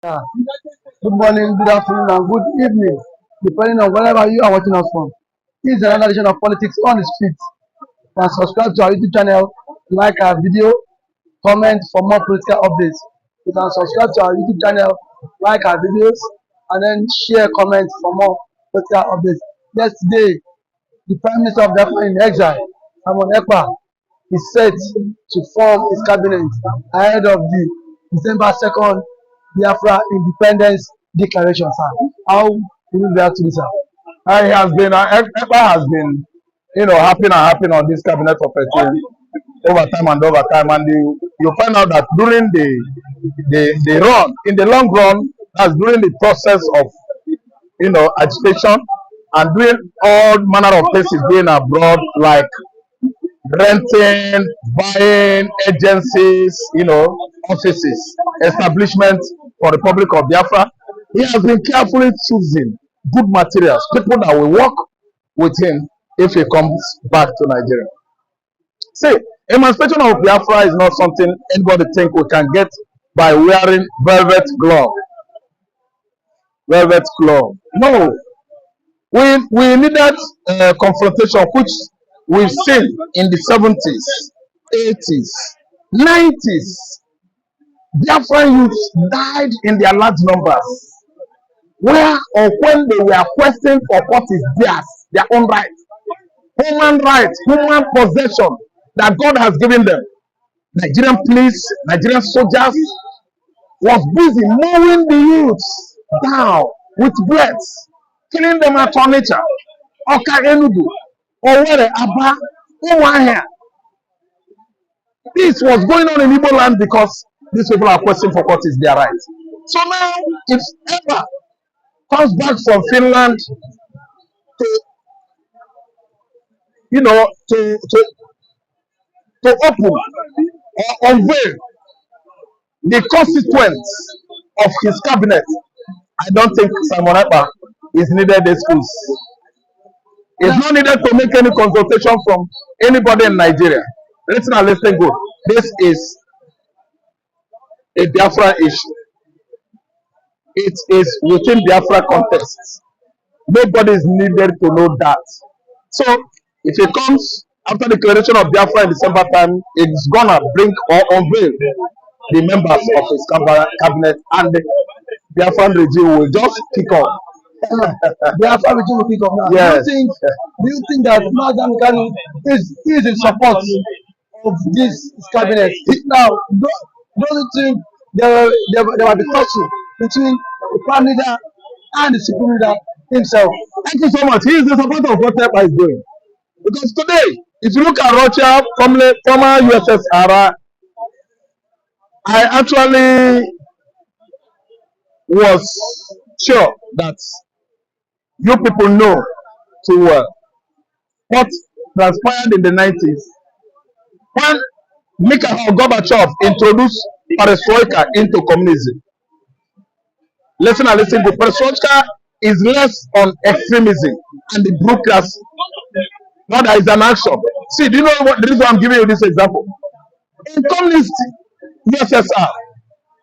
Yeah. Good morning, good afternoon, and good evening, depending on wherever you are watching us from. This is another edition of Politics on the Street. You can subscribe to our YouTube channel, like our video, comment for more political updates. You can subscribe to our YouTube channel, like our videos, and then share comments for more political updates. Yesterday, the Prime Minister of BiAFRA in exile, Simon Ekpa, is set to form his cabinet ahead of the December 2nd BiAFRA Independence Declaration. Sir, how will you react to this, sir? He has been, Ekpa has been, happening on this cabinet operating over time and over time, and you find out that during the run, in the long run, that's during the process of agitation and doing all manner of places going abroad, like renting, buying agencies, offices, establishments for the Republic of Biafra. He has been carefully choosing good materials, people that will work with him if he comes back to Nigeria. See, emancipation of Biafra is not something anybody think we can get by wearing velvet glove. Velvet glove. No. We needed confrontation, which we've seen in the 70s, 80s, 90s. Biafran youths died in their large numbers, where or when they were questioned for what is theirs, their own rights, human possession that God has given them. Nigerian police, Nigerian soldiers was busy mowing the youths down with bullets, killing them at Onitsha, Oka Enugu, Owerri, Aba, Umuahia. This was going on in Igbo land because these people are questioning for what is their right. So now, if ever comes back from Finland to, to open or unveil the consequence of his cabinet, I don't think Simon Ekpa is needed excuse. It's not needed to make any consultation from anybody in Nigeria. Listen and listen good. This is a Biafra issue. It is within Biafra context. Nobody is needed to know that. So if it comes after the declaration of Biafra in December time, it's gonna bring or unveil the members of his cabinet, and the Biafran regime will just kick off. BiAFRA regime will kick off now. Yes. Do you think that Madam Kanu is in support of this cabinet? Now, don't you think there will be touching between the Prime Minister and the Supreme Leader himself? Thank you so much. He is the supporter of what Ekpa is doing. Because today, if you look at Russia, former USSR, I actually was sure that you people know too well what transpired in the 90s when Mikhail Gorbachev introduced perestroika into communism. Listen and listen. The perestroika is less on extremism and the bureaucracy. Now there is an action. See, do you know what? The reason I'm giving you this example. In communist USSR,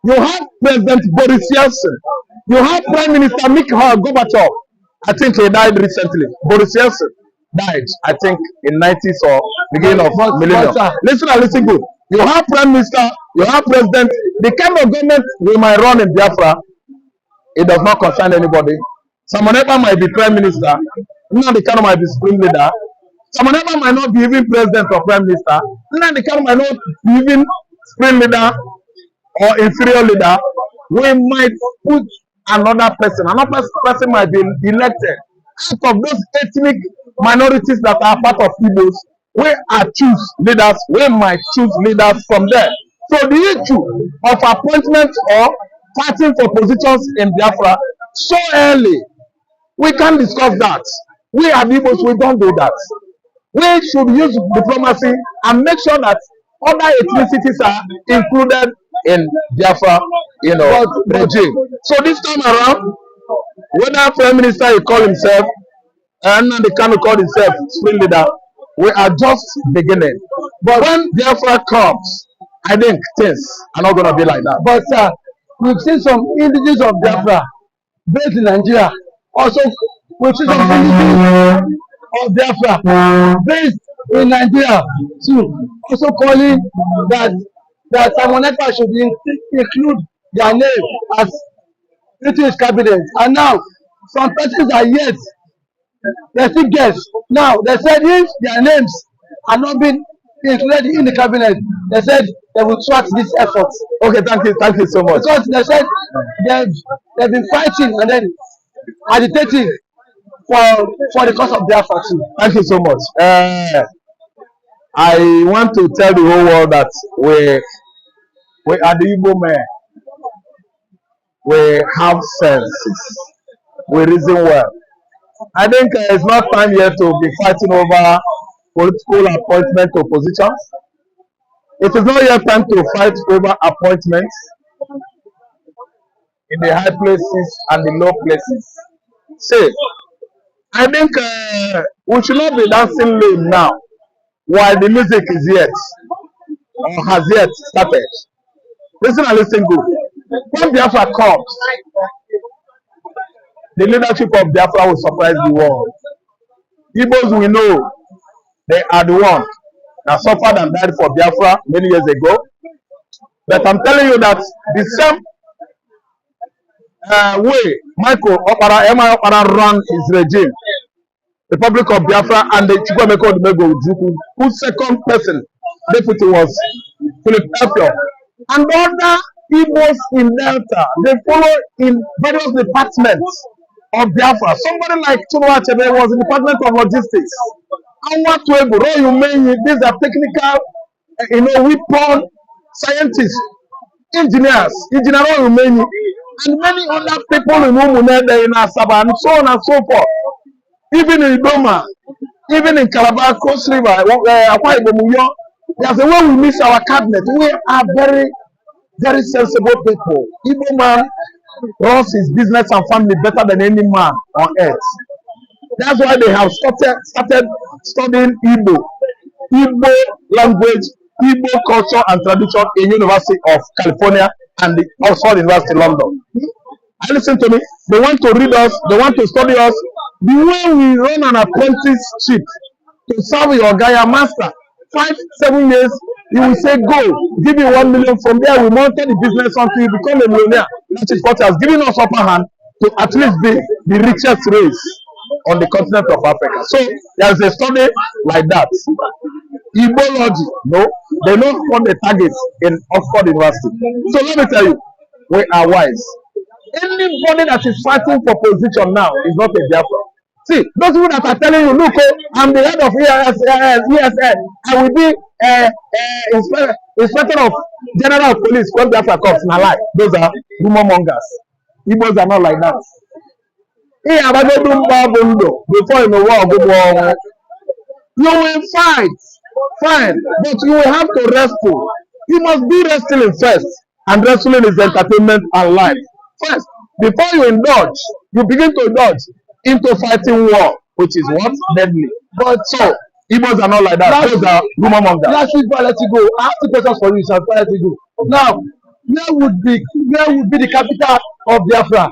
you have President Boris Yeltsin. You have Prime Minister Mikhail Gorbachev. I think he died recently. Boris Yeltsin died, I think, in 90s or beginning of millennium. Listen and listen good. You have Prime Minister, you have President. The kind of government we might run in Biafra, it does not concern anybody. Simon Ekpa might be Prime Minister. Nnamdi Kanu might be Supreme Leader. Simon Ekpa might not be even President or Prime Minister. Nnamdi Kanu might not be even Supreme Leader or inferior leader. We might put another person. Another person might be elected out of those ethnic minorities that are part of Igbos. We are choose leaders. We might choose leaders from there. So the issue of appointment or fighting for positions in Biafra so early, we can't discuss that. We are Igbos. We don't do that. We should use diplomacy and make sure that other ethnicities are included in Biafra, regime. So this time around, whether Prime Minister he call himself and the Kanu call himself Supreme Leader, we are just beginning. But when Biafra comes, I think things are not going to be like that. But We've seen some indigenous of Biafra based in Nigeria. Also, we've seen some indigenous of Biafra based in Nigeria too. Also calling that Simon Ekpa should include their name as into his cabinet. And now some persons are yet they still guess. Now they said if their names are not being included in the cabinet, they said they will track this effort. Okay, thank you so much. Because they said they've been fighting and then agitating for the cause of Biafra too. Thank you so much. I want to tell the whole world that we are the Igbo men. We have senses. We reason well. I think it's not time yet to be fighting over political appointment or positions. It is not yet time to fight over appointments in the high places and the low places. See, I think we should not be dancing lame now while the music is yet or has yet started. Listen and listen good. When Biafra comes, the leadership of Biafra will surprise the world. Igbos we know they are the ones that suffered and died for Biafra many years ago. But I'm telling you that the same way Michael Okpara, Emma Okpara ran his regime, Republic of Biafra, and the Chukwemeka Odumegwu Ojukwu, whose second person deputy was Philip Effiong, and other Igbos in Delta, they follow in various departments of Biafra. Somebody like TINUBU was in the Department of Logistics. And what to these are technical, weapon scientists, engineers, and many other people in Umunede, in Asaba, and so on and so forth. Even in Idoma, even in Calabar, Cross River, Akwa Ibom, there's a way we miss our cabinet. We are very, very sensible people. Igbo man runs his business and family better than any man on earth. That's why they have started studying Igbo language, Igbo culture and tradition in University of California and the Oxford University, London. And listen to me, they want to read us, they want to study us. The way we run an apprenticeship to serve your guy, your master, 5-7 years, you will say, go, give you 1 million. From there, we monitor the business until you become a millionaire. That is what has given us upper hand to at least be the richest race on the continent of Africa. So there is a study like that. Ibology, no, they know what the targets in Oxford University. So let me tell you, we are wise. Anybody that is fighting for position now is not a Biafra. See, those people that are telling you, look, I'm the head of ESN, I will be inspector of general of police when Biafra comes. Now, like those are rumor mongers. Igbos are not like that. Before you know what, you will fight, fine, but you will have to wrestle. You must be wrestling first, and wrestling is entertainment and life. First, before you indulge, you begin to indulge into fighting war, which is what? Deadly. But so, Igbos are not like that. Those are rumor mongers. Last week, before I let you go, I have 2 questions for you, so before I let you go. Now, where would be the capital of Biafra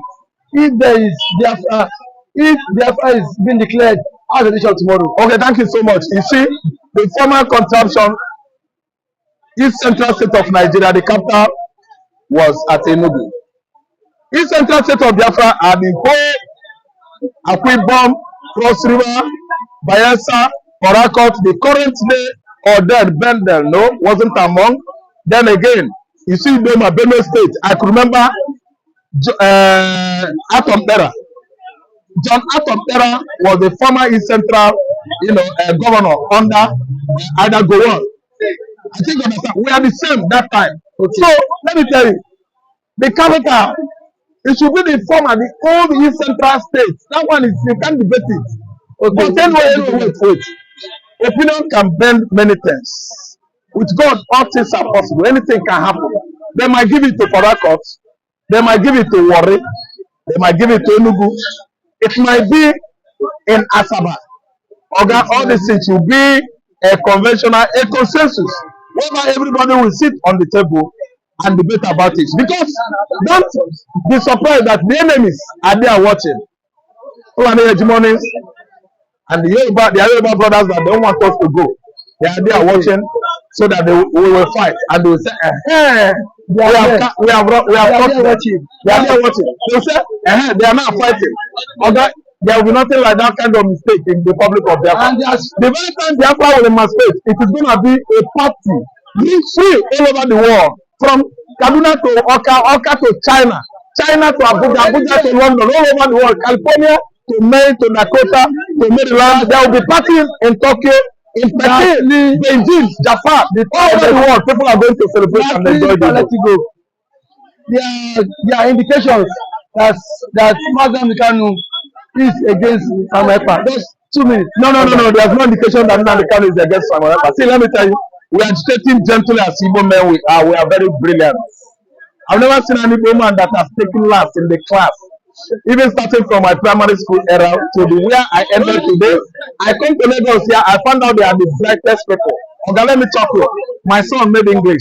if there is Biafra, if Biafra is being declared as a nation tomorrow? Okay, thank you so much. You see, the former contraption, East Central State of Nigeria, the capital was at TINUBU. East Central State of Biafra are the whole Akwa Ibom, Cross River, Bayelsa, Orakot, the current day or dead Bendel, no, wasn't among. Then again, you see Idoma, Benue State. I could remember Atom Terra. John Atom Terra was the former East Central, governor under either Gowon. I think we are the same that time. Okay. So let me tell you, the capital, it should be the former, the old East Central State. That one is, you can't debate it. Okay. But then wait. Opinion can bend many things. With God, all things are possible. Anything can happen. They might give it to Farakot. They might give it to Warri. They might give it to Enugu. It might be in Asaba. All these things will be a conventional, a consensus, whereby everybody will sit on the table and debate about it. Because don't be surprised that the enemies are there watching. Fulani hegemonies and the Yoruba brothers that don't want us to go. They are there watching so that we will fight and they will say, we have watching. They are there watching. They will say, they are not fighting. Okay, there will be nothing like that kind of mistake in the public of BiAFRA. The very time BiAFRA will emancipate, it is going to be a party free all over the world, from Kaduna to Oka to China, China to Abuja, Abuja to London, all over the world, California to Maine to Dakota to Maryland. There will be parties in Tokyo, in Peking, Beijing, Japan, all over the world. People are going to celebrate and enjoy the There are indications that Madam Kanu is against Simon Ekpa. Just 2 minutes. No. There's no indication that Madam Kanu is against Simon Ekpa. See, let me tell you, we are agitating gently as Igbo men. We are very brilliant. I've never seen any woman that has taken last in the class. Even starting from my primary school era to where I ended today, I come to Lagos here, I found out they are the brightest people. Okay, let me talk to you. My son made English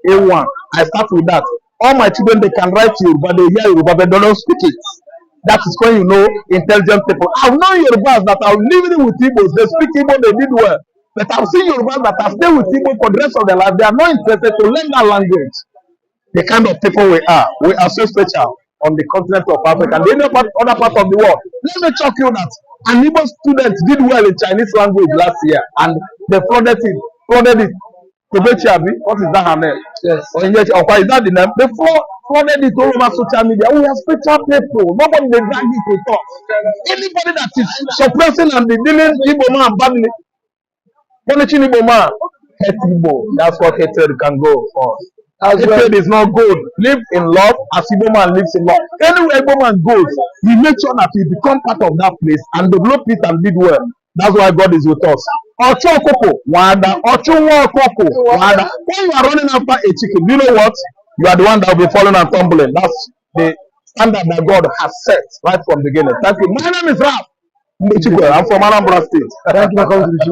A1. I start with that. All my children, they can write Yoruba, they hear Yoruba, but they don't speak it. That is when you know intelligent people. I've known Yorubas that are living with Igbos, they speak Igbo, they did well. But I've seen Yorubas that have stayed with Igbo for the rest of their life. They are not interested to learn that language. The kind of people we are so special on the continent of Africa and the other part of the world. Let me talk you that an Igbo student did well in Chinese language last year and they flooded it. Tobechiabi, what is that her name? Yes. Or is that the name? They flooded it all over social media. We are special people. Nobody they drag it with us. Anybody that is suppressing and dealing Igbo man badly, punishing Igbo man, hate Igbo. That's what hatred can go for. Hatred is not good. Live in love as Igbo man lives in love. Anywhere Igbo man goes, he makes sure that he become part of that place and develop it and did well. That's why God is with us. Ocho Okoko, Wada, Ocho Okoko, Wada. When you are running after a chicken, you know what? You are the one that will be falling and tumbling. That's the standard that God has set right from the beginning. Thank you. My name is Raf. I'm from Anambra State. Thank you for coming to the show.